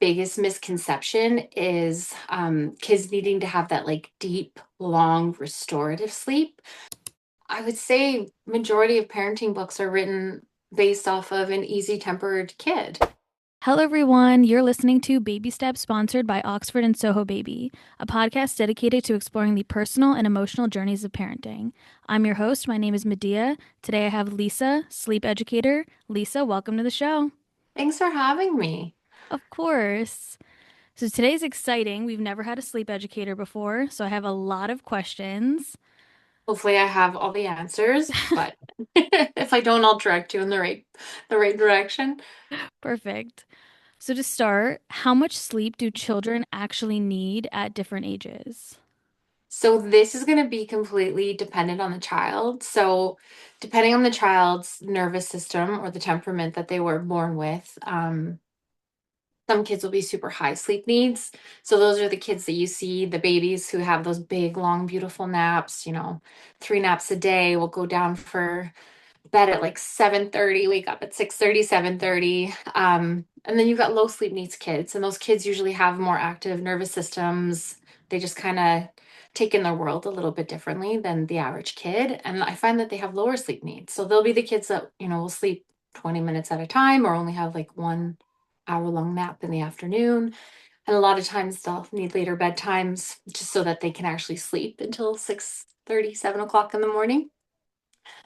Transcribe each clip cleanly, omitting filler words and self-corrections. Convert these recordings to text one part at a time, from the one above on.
biggest misconception is kids needing to have that like deep, long, restorative sleep. I would say majority of parenting books are written based off of an easy-tempered kid. Hello, everyone. You're listening to Baby Steps, sponsored by Oxford and Soho Baby, a podcast dedicated to exploring the personal and emotional journeys of parenting. I'm your host. My name is Medea. Today I have Lisa, sleep educator. Lisa, welcome to the show. Thanks for having me. Of course. So today's exciting. We've never had a sleep educator before, so I have a lot of questions. Hopefully I have all the answers, but if I don't, I'll direct you in the right direction. Perfect. So to start, how much sleep do children actually need at different ages? So this is going to be completely dependent on the child. So depending on the child's nervous system or the temperament that they were born with, some kids will be super high sleep needs. So those are the kids that you see, the babies who have those big, long, beautiful naps, 3 naps a day, will go down for bed at like 7:30, wake up at 6:30, 7:30. And then you've got low sleep needs kids, and those kids usually have more active nervous systems. They just kind of take in their world a little bit differently than the average kid. And I find that they have lower sleep needs. So they'll be the kids that, will sleep 20 minutes at a time or only have like 1 hour long nap in the afternoon. And a lot of times they'll need later bedtimes just so that they can actually sleep until 6:30, 7 o'clock in the morning.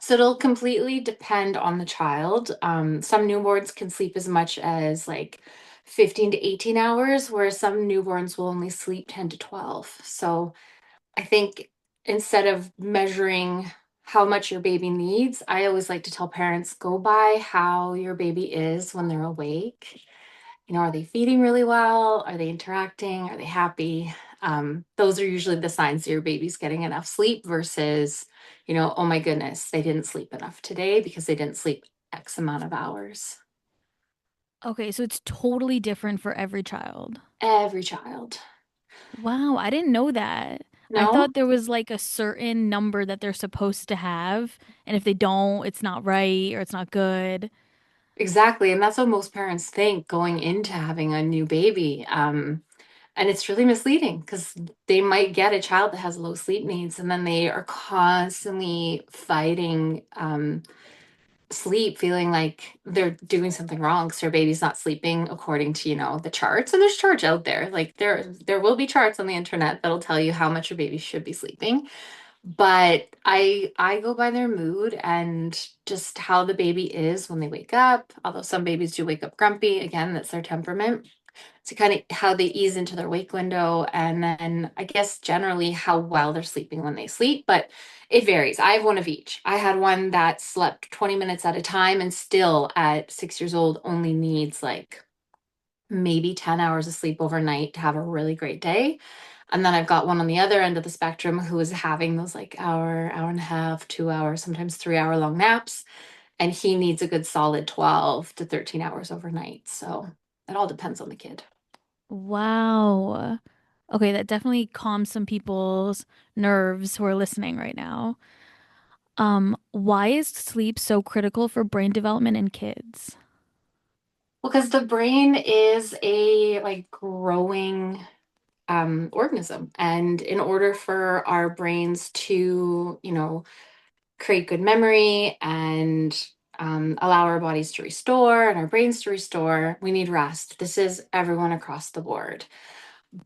So it'll completely depend on the child. Some newborns can sleep as much as like 15 to 18 hours, whereas some newborns will only sleep 10 to 12. So I think instead of measuring how much your baby needs, I always like to tell parents go by how your baby is when they're awake. Are they feeding really well? Are they interacting? Are they happy? Those are usually the signs that your baby's getting enough sleep versus, oh my goodness, they didn't sleep enough today because they didn't sleep X amount of hours. Okay, so it's totally different for every child. Every child. Wow, I didn't know that. I No? thought there was like a certain number that they're supposed to have, and if they don't, it's not right or it's not good. Exactly. And that's what most parents think going into having a new baby. And it's really misleading because they might get a child that has low sleep needs and then they are constantly fighting sleep, feeling like they're doing something wrong because their baby's not sleeping according to, the charts. And there's charts out there. Like there will be charts on the internet that'll tell you how much your baby should be sleeping. But I go by their mood and just how the baby is when they wake up. Although some babies do wake up grumpy, again, that's their temperament. So kind of how they ease into their wake window, and then I guess generally how well they're sleeping when they sleep, but it varies. I have one of each. I had one that slept 20 minutes at a time and still at 6 years old only needs like maybe 10 hours of sleep overnight to have a really great day. And then I've got one on the other end of the spectrum who is having those like hour and a half, 2 hours, sometimes 3 hour long naps. And he needs a good solid 12 to 13 hours overnight. So it all depends on the kid. Wow. Okay, that definitely calms some people's nerves who are listening right now. Why is sleep so critical for brain development in kids? Because the brain is a like growing organism. And in order for our brains to, create good memory and allow our bodies to restore and our brains to restore, we need rest. This is everyone across the board.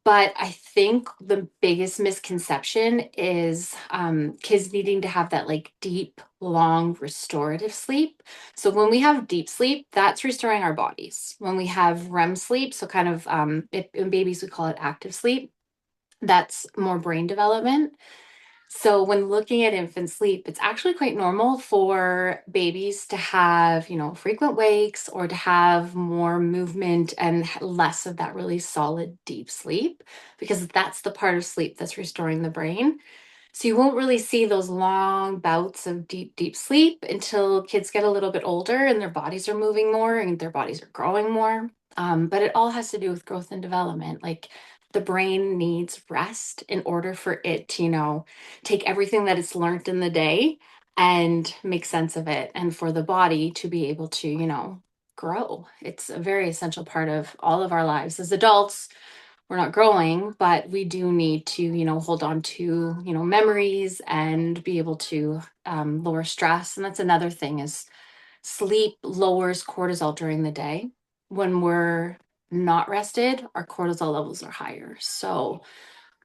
But I think the biggest misconception is kids needing to have that like deep, long, restorative sleep. So when we have deep sleep, that's restoring our bodies. When we have REM sleep, so kind of in babies we call it active sleep, that's more brain development. So when looking at infant sleep, it's actually quite normal for babies to have, frequent wakes or to have more movement and less of that really solid deep sleep because that's the part of sleep that's restoring the brain. So you won't really see those long bouts of deep, deep sleep until kids get a little bit older and their bodies are moving more and their bodies are growing more. But it all has to do with growth and development. Like the brain needs rest in order for it to, take everything that it's learned in the day and make sense of it. And for the body to be able to, grow. It's a very essential part of all of our lives. As adults, we're not growing, but we do need to, hold on to, memories and be able to lower stress. And that's another thing is sleep lowers cortisol during the day. When we're not rested, our cortisol levels are higher. So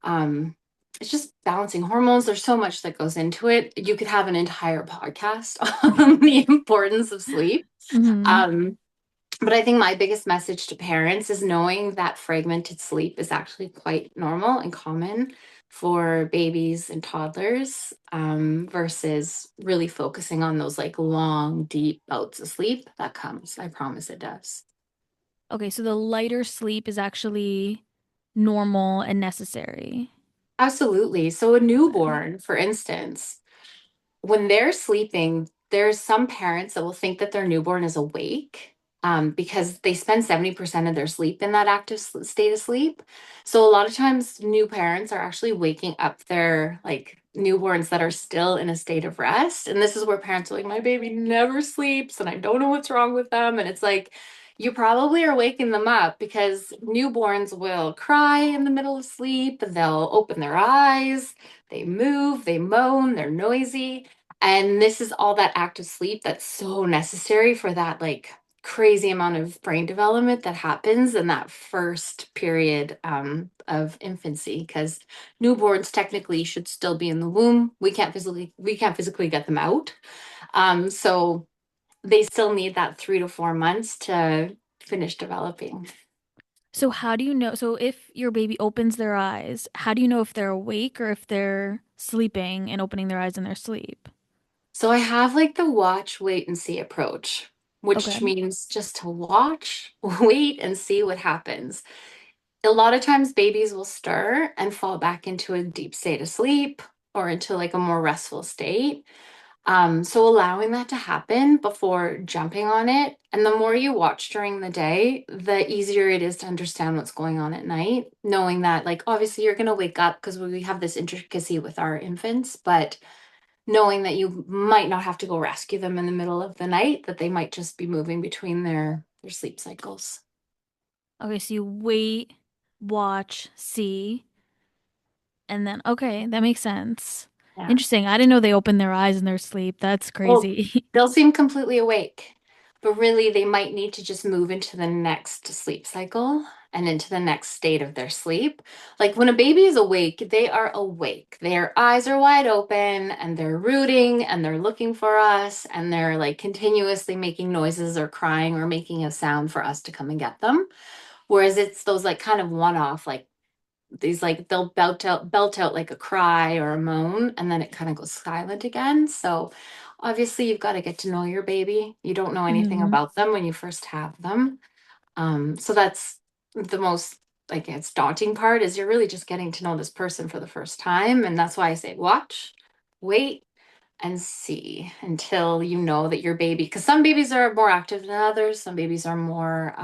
um, it's just balancing hormones. There's so much that goes into it. You could have an entire podcast on the importance of sleep. Mm-hmm. Um, but I think my biggest message to parents is knowing that fragmented sleep is actually quite normal and common for babies and toddlers, versus really focusing on those like long, deep bouts of sleep that comes. I promise it does. Okay, so the lighter sleep is actually normal and necessary. Absolutely. So a Okay. newborn, for instance, when they're sleeping, there's some parents that will think that their newborn is awake, because they spend 70% of their sleep in that active state of sleep. So a lot of times, new parents are actually waking up their like newborns that are still in a state of rest. And this is where parents are like, my baby never sleeps and I don't know what's wrong with them. And it's like, you probably are waking them up because newborns will cry in the middle of sleep, they'll open their eyes, they move, they moan, they're noisy. And this is all that active sleep that's so necessary for that like crazy amount of brain development that happens in that first period of infancy. Because newborns technically should still be in the womb. We can't physically get them out. So they still need that 3 to 4 months to finish developing. So how do you know? So if your baby opens their eyes, how do you know if they're awake or if they're sleeping and opening their eyes in their sleep? So I have like the watch, wait, and see approach, which Okay. means just to watch, wait, and see what happens. A lot of times babies will stir and fall back into a deep state of sleep or into like a more restful state. So allowing that to happen before jumping on it. And the more you watch during the day, the easier it is to understand what's going on at night, knowing that like obviously you're going to wake up because we have this intricacy with our infants, but knowing that you might not have to go rescue them in the middle of the night, that they might just be moving between their sleep cycles. Okay, so you wait, watch, see, and then okay, that makes sense. Yeah. Interesting. I didn't know they open their eyes in their sleep. That's Well, crazy. they'll seem completely awake, but really they might need to just move into the next sleep cycle and into the next state of their sleep. Like when a baby is awake, they are awake. Their eyes are wide open and they're rooting and they're looking for us and they're like continuously making noises or crying or making a sound for us to come and get them. Whereas it's those like kind of one-off, like these like they'll belt out like a cry or a moan and then it kind of goes silent again. So obviously you've got to get to know your baby. You don't know anything Hmm. about them when you first have them. So that's the most, like, it's daunting part is you're really just getting to know this person for the first time. And that's why I say watch, wait, and see until you know that your baby, because some babies are more active than others, some babies are more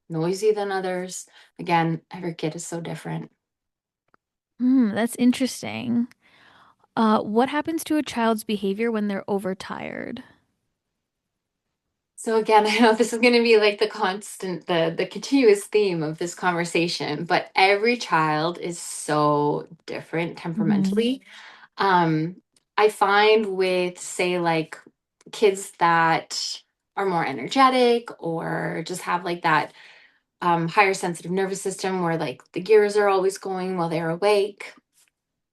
noisy than others. Again, every kid is so different. That's interesting. What happens to a child's behavior when they're overtired? So again, I know this is going to be like the constant, the continuous theme of this conversation, but every child is so different Hmm. temperamentally. Um, I find with, say, like kids that are more energetic or just have like that higher sensitive nervous system where like the gears are always going while they're awake,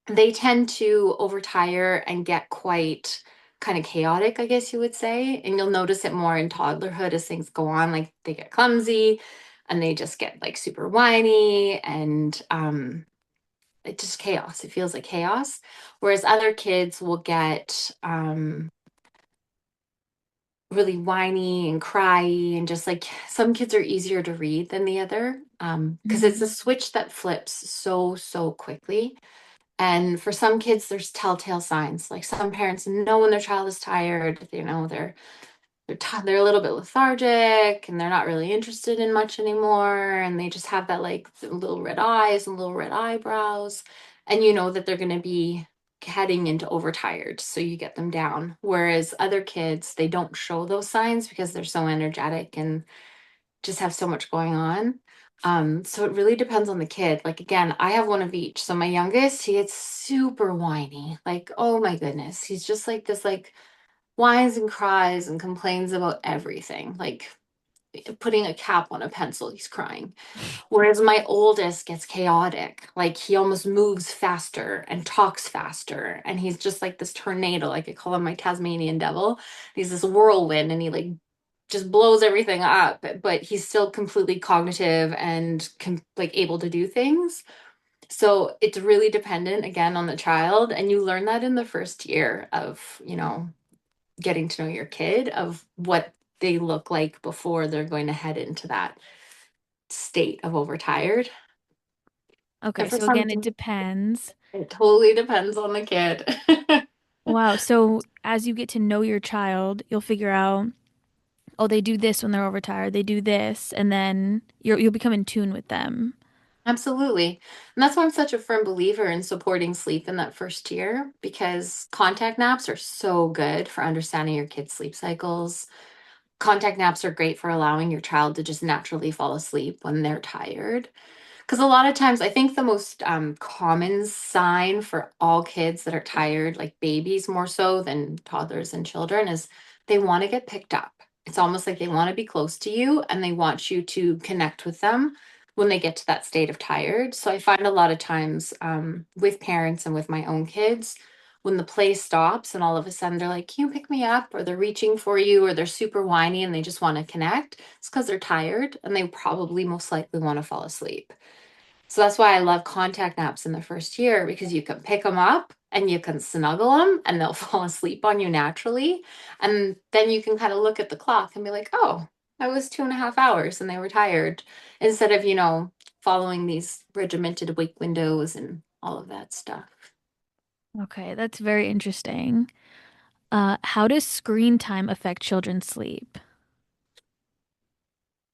they tend to overtire and get quite kind of chaotic, I guess you would say. And you'll notice it more in toddlerhood as things go on, like they get clumsy and they just get like super whiny and it's just chaos. It feels like chaos. Whereas other kids will get really whiny and cryy and just like some kids are easier to read than the other because it's a switch that flips so quickly. And for some kids, there's telltale signs. Like some parents know when their child is tired, they're a little bit lethargic and they're not really interested in much anymore. And they just have that like little red eyes and little red eyebrows. And you know that they're going to be heading into overtired. So you get them down. Whereas other kids, they don't show those signs because they're so energetic and just have so much going on. So it really depends on the kid. Like again, I have one of each. So my youngest, he gets super whiny. Like, oh my goodness. He's just like this, like whines and cries and complains about everything. Like putting a cap on a pencil, he's crying. Whereas my oldest gets chaotic. Like he almost moves faster and talks faster. And he's just like this tornado. Like I call him my Tasmanian devil. He's this whirlwind and he like just blows everything up, but he's still completely cognitive and like able to do things. So it's really dependent again on the child. And you learn that in the first year of, getting to know your kid, of what they look like before they're going to head into that state of overtired. Okay, And for so some, again, it depends. it totally depends on the kid. Wow. So as you get to know your child, you'll figure out, oh, they do this when they're overtired. They do this, and then you'll become in tune with them. Absolutely. And that's why I'm such a firm believer in supporting sleep in that first year, because contact naps are so good for understanding your kids' sleep cycles. Contact naps are great for allowing your child to just naturally fall asleep when they're tired. Because a lot of times, I think the most common sign for all kids that are tired, like babies more so than toddlers and children, is they want to get picked up. It's almost like they want to be close to you and they want you to connect with them when they get to that state of tired. So I find a lot of times with parents and with my own kids, when the play stops and all of a sudden they're like, "Can you pick me up?" or they're reaching for you or they're super whiny and they just want to connect, it's because they're tired and they probably most likely want to fall asleep. So that's why I love contact naps in the first year, because you can pick them up and you can snuggle them and they'll fall asleep on you naturally. And then you can kind of look at the clock and be like, oh, that was 2.5 hours and they were tired, instead of, following these regimented wake windows and all of that stuff. Okay, that's very interesting. How does screen time affect children's sleep?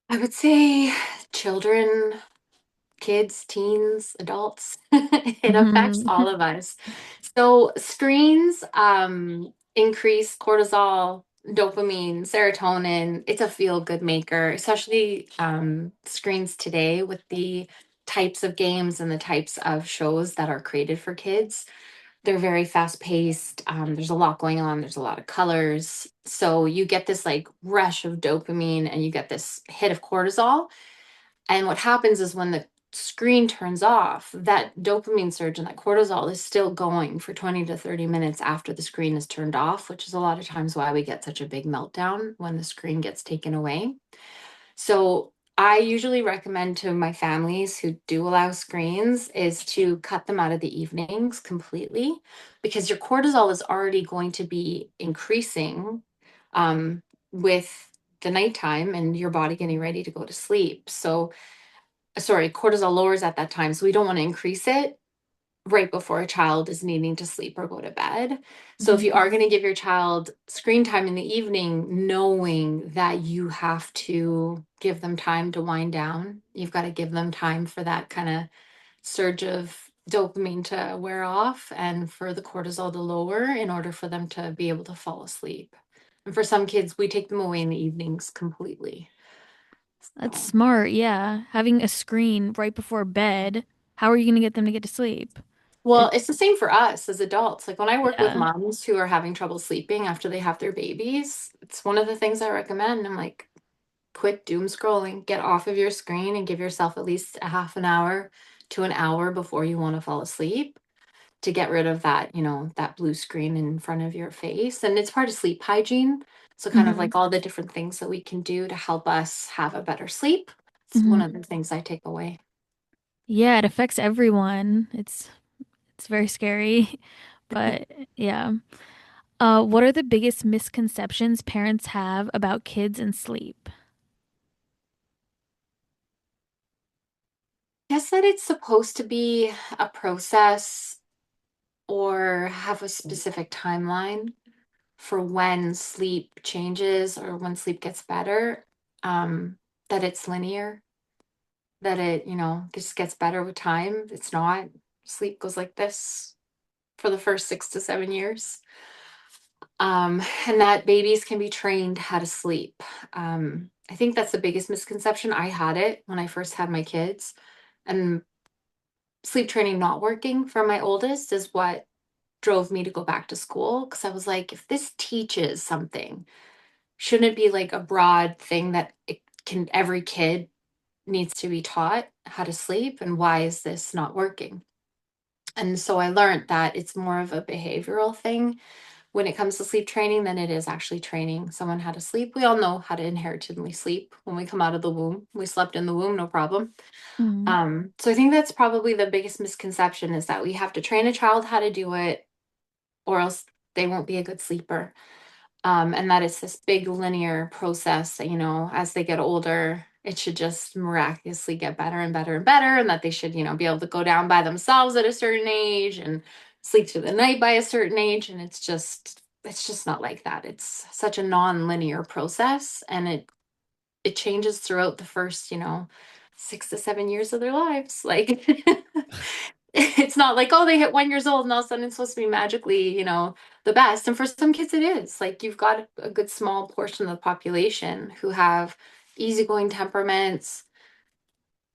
I would say children, kids, teens, adults, it affects Mhm. all of us. So screens increase cortisol, dopamine, serotonin. It's a feel good maker, especially screens today with the types of games and the types of shows that are created for kids. They're very fast paced. There's a lot going on. There's a lot of colors. So you get this like rush of dopamine and you get this hit of cortisol, and what happens is when the screen turns off, that dopamine surge and that cortisol is still going for 20 to 30 minutes after the screen is turned off, which is a lot of times why we get such a big meltdown when the screen gets taken away. So I usually recommend to my families who do allow screens is to cut them out of the evenings completely, because your cortisol is already going to be increasing with the nighttime and your body getting ready to go to sleep. So sorry, cortisol lowers at that time. So we don't want to increase it right before a child is needing to sleep or go to bed. So if Mhm. you are going to give your child screen time in the evening, knowing that you have to give them time to wind down, you've got to give them time for that kind of surge of dopamine to wear off and for the cortisol to lower in order for them to be able to fall asleep. And for some kids, we take them away in the evenings completely. That's So. smart, yeah. Having a screen right before bed, how are you going to get them to get to sleep? Well, It, it's the same for us as adults. Like when I work with yeah. moms who are having trouble sleeping after they have their babies, it's one of the things I recommend. I'm like, quit doom scrolling, get off of your screen and give yourself at least a half an hour to an hour before you want to fall asleep, to get rid of that, that blue screen in front of your face. And it's part of sleep hygiene. So kind of Hmm. like all the different things that we can do to help us have a better sleep. It's one Hmm. of the things I take away. Yeah, it affects everyone. It's very scary, but yeah. What are the biggest misconceptions parents have about kids and sleep? Guess that it's supposed to be a process or have a specific timeline for when sleep changes or when sleep gets better, that it's linear, that it, just gets better with time. It's not. Sleep goes like this. for the first 6 to 7 years. And that babies can be trained how to sleep. I think that's the biggest misconception. I had it when I first had my kids, and sleep training not working for my oldest is what drove me to go back to school, because I was like, if this teaches something, shouldn't it be like a broad thing that it can every kid needs to be taught how to sleep, and why is this not working? And so I learned that it's more of a behavioral thing when it comes to sleep training than it is actually training someone how to sleep. We all know how to inherently sleep when we come out of the womb. We slept in the womb, no problem. Mm. So I think that's probably the biggest misconception, is that we have to train a child how to do it, or else they won't be a good sleeper. And that it's this big linear process that, as they get older, it should just miraculously get better and better and better, and that they should, be able to go down by themselves at a certain age and sleep through the night by a certain age. And it's just not like that. It's such a non-linear process, and it changes throughout the first, 6 to 7 years of their lives. Like it's not like, oh, they hit 1 years old and all of a sudden it's supposed to be magically, the best. And for some kids it is. Like, you've got a good small portion of the population who have easygoing temperaments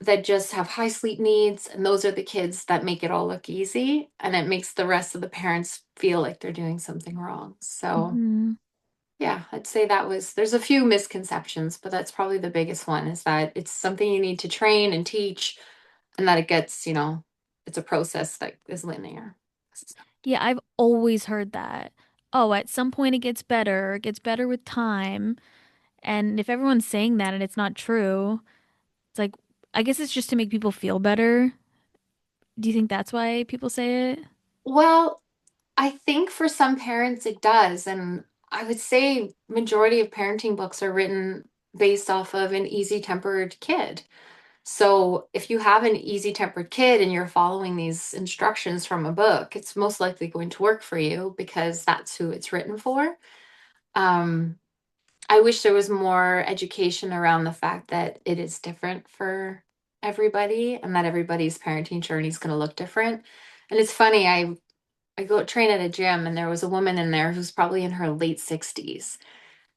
that just have high sleep needs, and those are the kids that make it all look easy, and it makes the rest of the parents feel like they're doing something wrong. So Hmm. yeah, I'd say there's a few misconceptions, but that's probably the biggest one, is that it's something you need to train and teach, and that it's a process that is linear. Yeah, I've always heard that. Oh, at some point it gets better, it gets better with time. And if everyone's saying that and it's not true, it's like, I guess it's just to make people feel better. Do you think that's why people say it? Well, I think for some parents it does, and I would say majority of parenting books are written based off of an easy-tempered kid. So if you have an easy-tempered kid and you're following these instructions from a book, it's most likely going to work for you, because that's who it's written for. Um, I wish there was more education around the fact that it is different for everybody, and that everybody's parenting journey is going to look different. And it's funny, I go train at a gym, and there was a woman in there who's probably in her late 60s.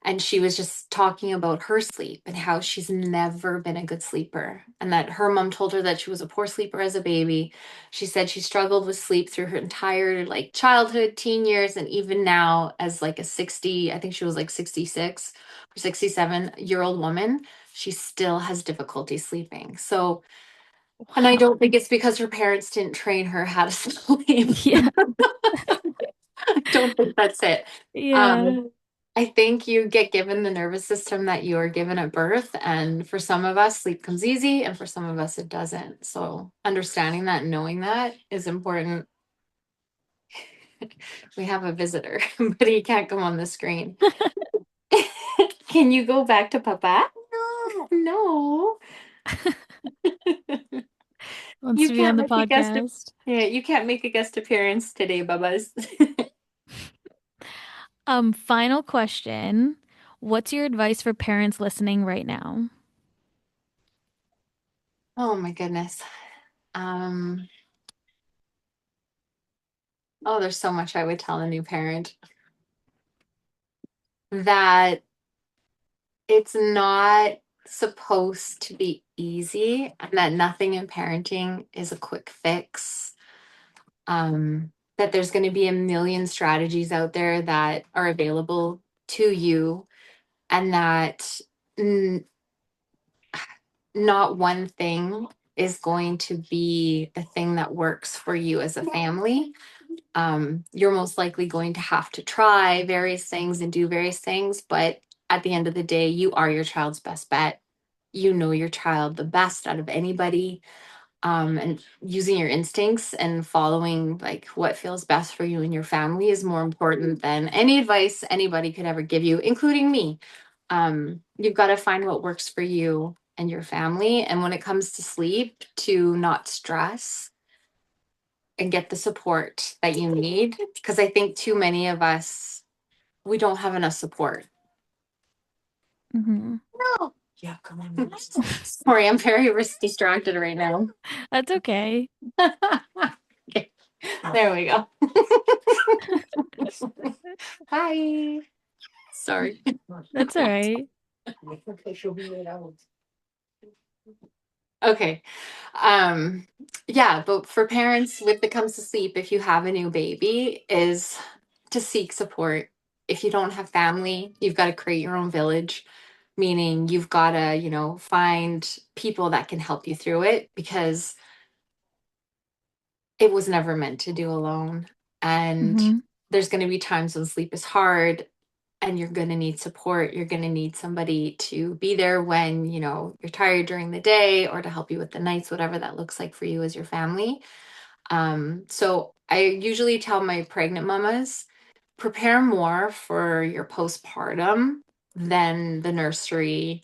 And she was just talking about her sleep and how she's never been a good sleeper, and that her mom told her that she was a poor sleeper as a baby. She said she struggled with sleep through her entire like childhood, teen years, and even now as like a 60, I think she was like 66 or 67-year-old woman, she still has difficulty sleeping. So, and I Wow. don't think it's because her parents didn't train her how to sleep. Yeah. I don't think that's it. Yeah. Um, I think you get given the nervous system that you are given at birth. And for some of us, sleep comes easy, and for some of us, it doesn't. So understanding that and knowing that is important. We have a visitor, but he can't come on the screen. Can you go back to Papa? No. Wants You to be on can't the make a guest. podcast. Yeah, you can't make a guest appearance today, Bubba's. Final question. What's your advice for parents listening right now? Oh my goodness. Um, oh, there's so much I would tell a new parent. That it's not supposed to be easy, and that nothing in parenting is a quick fix. That there's going to be a million strategies out there that are available to you, and that n- not one thing is going to be the thing that works for you as a family. You're most likely going to have to try various things and do various things, but at the end of the day, you are your child's best bet. You know your child the best out of anybody. And using your instincts and following like what feels best for you and your family is more important than any advice anybody could ever give you, including me. You've got to find what works for you and your family. And when it comes to sleep, to not stress and get the support that you need. Because I think too many of us, we don't have enough support. Hmm. No. Yeah, come on. Sorry, I'm very distracted right now. That's okay. Okay. There we go. Bye. Sorry. That's all right. Okay. Yeah, but for parents with it comes to sleep, if you have a new baby, is to seek support. If you don't have family, you've got to create your own village, meaning you've got to, find people that can help you through it because it was never meant to do alone. And Mm-hmm. there's going to be times when sleep is hard and you're going to need support. You're going to need somebody to be there when, you're tired during the day or to help you with the nights, whatever that looks like for you as your family. So I usually tell my pregnant mamas, prepare more for your postpartum than the nursery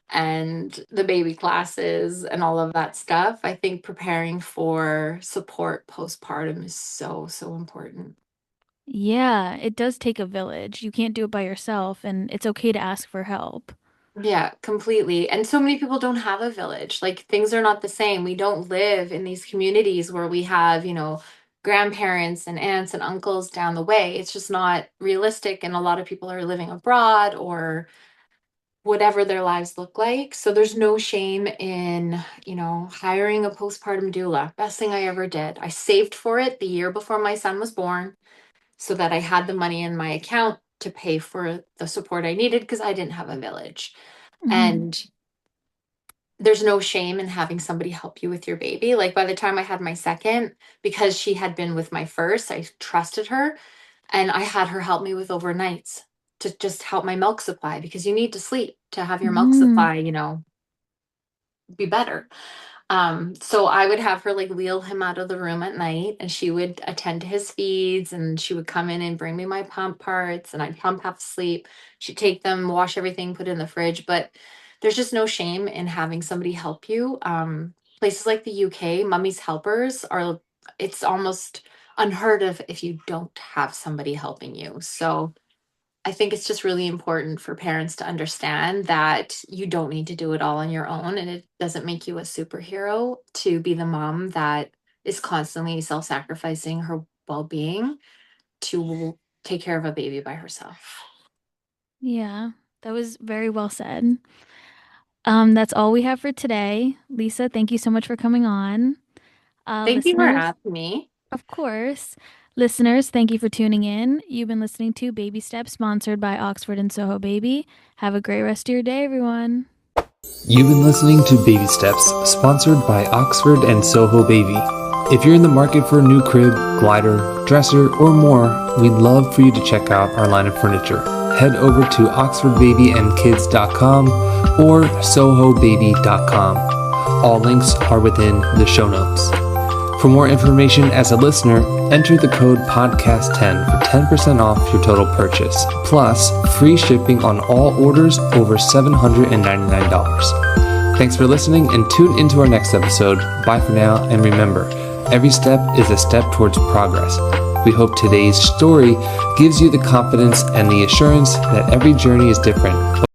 and the baby classes and all of that stuff. I think preparing for support postpartum is so, so important. Yeah, it does take a village. You can't do it by yourself, and it's okay to ask for help. Yeah, completely. And so many people don't have a village. Like things are not the same. We don't live in these communities where we have, grandparents and aunts and uncles down the way. It's just not realistic. And a lot of people are living abroad or whatever their lives look like. So there's no shame in, hiring a postpartum doula. Best thing I ever did. I saved for it the year before my son was born so that I had the money in my account to pay for the support I needed because I didn't have a village. Mm-hmm. And there's no shame in having somebody help you with your baby. Like by the time I had my second, because she had been with my first, I trusted her and I had her help me with overnights to just help my milk supply because you need to sleep to have your milk Mm-hmm. supply, be better. So I would have her like wheel him out of the room at night and she would attend to his feeds and she would come in and bring me my pump parts and I'd pump half asleep. She'd take them, wash everything, put it in the fridge. But there's just no shame in having somebody help you. Places like the UK, mummy's helpers are, it's almost unheard of if you don't have somebody helping you. So I think it's just really important for parents to understand that you don't need to do it all on your own and it doesn't make you a superhero to be the mom that is constantly self-sacrificing her well-being to take care of a baby by herself. Yeah, that was very well said. That's all we have for today. Lisa, thank you so much for coming on. Thank you for Listeners, asking me. of course. Listeners, thank you for tuning in. You've been listening to Baby Steps, sponsored by Oxford and Soho Baby. Have a great rest of your day, everyone. You've been listening to Baby Steps, sponsored by Oxford and Soho Baby. If you're in the market for a new crib, glider, dresser, or more, we'd love for you to check out our line of furniture. Head over to oxfordbabyandkids.com or sohobaby.com. All links are within the show notes. For more information as a listener, enter the code PODCAST10 for 10% off your total purchase, plus free shipping on all orders over $799. Thanks for listening and tune into our next episode. Bye for now, and remember, every step is a step towards progress. We hope today's story gives you the confidence and the assurance that every journey is different,